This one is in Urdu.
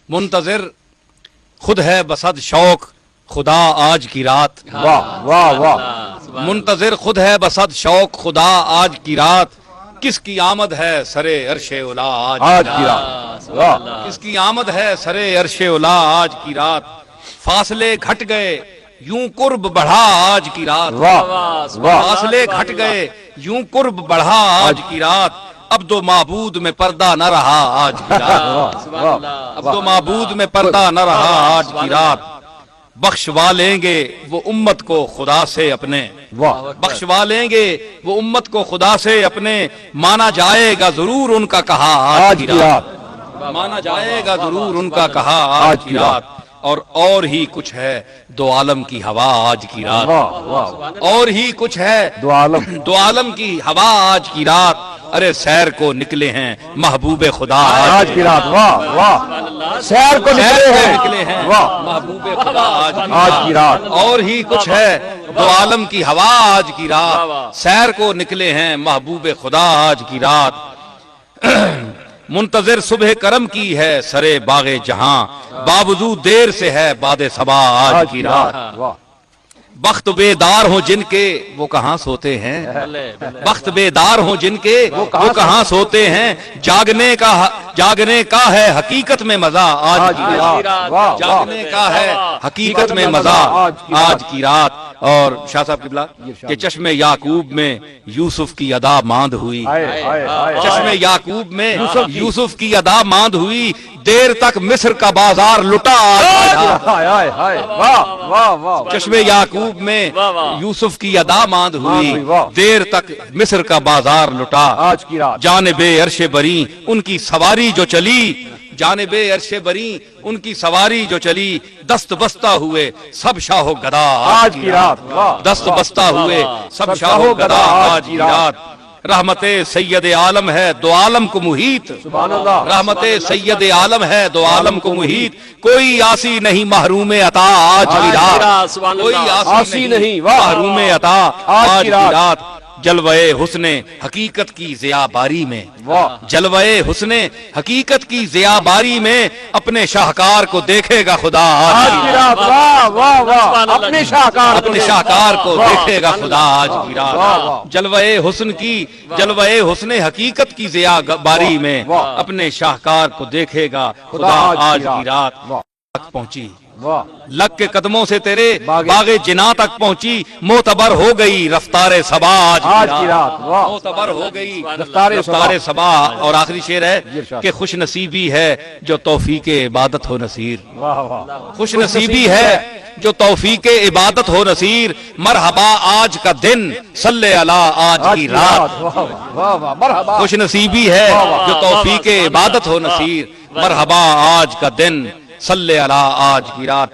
منتظر خود ہے بصد شوق خدا آج کی رات. واہ واہ واہ. منتظر خود ہے بصد شوق خدا آج کی رات. کس کی آمد ہے سرے عرش اولا آج کی رات. واہ. کس کی آمد ہے سرے عرش اولا آج کی رات. فاصلے گھٹ گئے یوں قرب بڑھا آج کی رات. واہ واہ. فاصلے گھٹ گئے یوں قرب بڑھا آج کی رات. اب تو معبود میں پردہ نہ رہا آج کی رات. اب تو معبود میں پردہ نہ رہا آج کی رات. بخشوا لیں گے وہ امت کو خدا سے اپنے. واہ. بخشوا لیں گے وہ امت کو خدا سے اپنے. مانا جائے گا ضرور ان کا کہا آج کی رات. مانا جائے گا ضرور ان کا کہا آج کی رات. اور ہی کچھ ہے دو عالم کی ہوا آج کی رات. واہ واہ. اور ہی کچھ ہے دو عالم. دو عالم کی ہوا آج کی رات. ارے سیر کو نکلے ہیں محبوب خدا آج کی رات. واہ واہ. سیر کو نکلے ہیں واہ محبوب خدا آج کی رات. اور ہی کچھ ہے دو عالم کی ہوا آج کی رات. سیر کو نکلے ہیں محبوب خدا آج کی رات. منتظر صبح کرم کی ہے سرے باغ جہاں. باوجود دیر سے ہے باد صبا آج کی رات. واہ. بخت بیدار ہوں جن کے وہ کہاں سوتے ہیں. بخت بیدار ہوں جن کے وہ کہاں سوتے ہیں. جاگنے کا ہے حقیقت میں مزہ آج کی رات. جاگنے کا ہے حقیقت میں مزہ آج کی رات. اور شاہ صاحب قبلہ کہ چشم یعقوب میں یوسف کی ادا ماند ہوئی. چشم یعقوب میں یوسف کی ادا ماند ہوئی. دیر تک مصر کا بازار لٹا. چشم یعقوب میں یوسف کی ادا ماند ہوئی. دیر تک مصر کا بازار لٹا. آج کی رات. جانب عرش بری ان کی سواری جو چلی. جانب عرش بری ان کی سواری جو چلی. دست بستہ ہوئے سب شاہ و گدا آج کی رات. دست بستہ ہوئے سب شاہ و گدا آج کی رات. رحمت سید عالم ہے دو عالم کو محیط. سبحان اللہ. رحمت سید عالم ہے دو عالم کو محیط. کوئی آسی نہیں محروم عطا آج کی رات. کوئی آسی نہیں محروم عطا آج کی رات. جلوے حسن حقیقت کی ضیا باری میں. جلوے حسن حقیقت کی ضیا باری میں اپنے شاہکار کو دیکھے گا خدا آج کی رات. واہ واہ واہ. اپنے شاہکار اپنے شاہکار کو دیکھے گا خدا آج کی رات. جلوے حسن حقیقت کی ضیا باری میں اپنے شاہکار کو دیکھے گا خدا آج کی رات. تک پہنچی لگ کے قدموں سے تیرے باغ جنا تک پہنچی. معتبر ہو گئی رفتار صبا آج کی رات. معتبر ہو گئی رفتار صبا. اور آخری شعر ہے کہ خوش نصیبی ہے جو توفیق عبادت ہو نصیر. خوش نصیبی ہے جو توفیق عبادت ہو نصیر. مرحبا آج کا دن صلی اللہ آج کی رات. خوش نصیبی ہے جو توفیق عبادت ہو نصیر. مرحبا آج کا دن صلی اللہ آج کی رات.